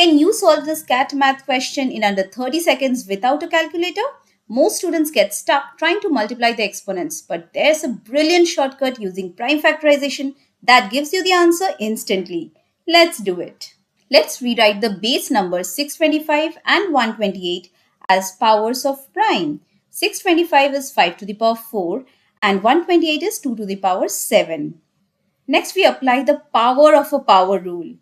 Can you solve this cat math question in under 30 seconds without a calculator? Most students get stuck trying to multiply the exponents, but there's a brilliant shortcut using prime factorization that gives you the answer instantly. Let's do it. Let's rewrite the base numbers 625 and 128 as powers of prime. 625 is 5 to the power 4 and 128 is 2 to the power 7. Next, we apply the power of a power rule,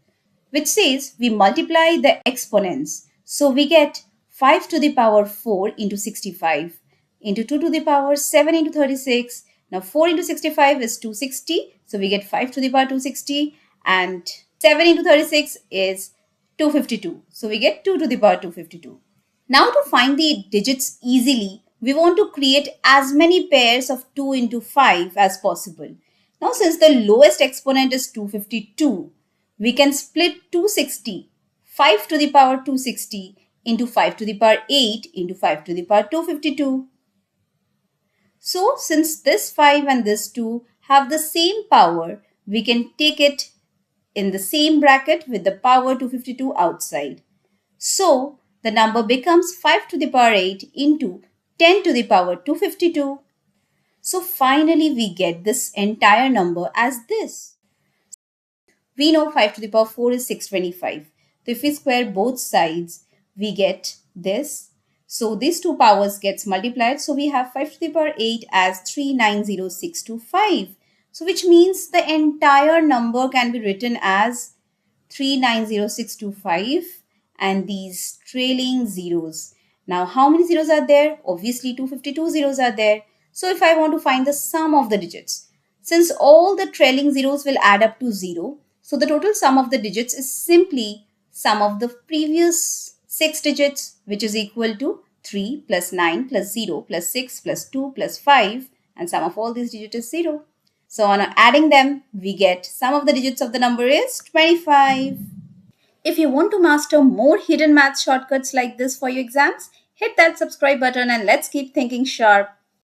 which says we multiply the exponents. So we get 5 to the power 4 into 65 into 2 to the power 7 into 36. Now 4 into 65 is 260. So we get 5 to the power 260 and 7 into 36 is 252. So we get 2 to the power 252. Now to find the digits easily, we want to create as many pairs of 2 into 5 as possible. Now since the lowest exponent is 252, we can split 260, 5 to the power 260 into 5 to the power 8 into 5 to the power 252. So since this 5 and this 2 have the same power, we can take it in the same bracket with the power 252 outside. So the number becomes 5 to the power 8 into 10 to the power 252. So finally we get this entire number as this. We know 5 to the power 4 is 625. So if we square both sides, we get this. So these two powers gets multiplied. So we have 5 to the power 8 as 390625. So which means the entire number can be written as 390625 and these trailing zeros. Now how many zeros are there? Obviously 252 zeros are there. So if I want to find the sum of the digits, since all the trailing zeros will add up to 0, so the total sum of the digits is simply sum of the previous 6 digits, which is equal to 3 plus 9 plus 0 plus 6 plus 2 plus 5, and sum of all these digits is 0. So on adding them, we get sum of the digits of the number is 25. If you want to master more hidden math shortcuts like this for your exams, hit that subscribe button and let's keep thinking sharp.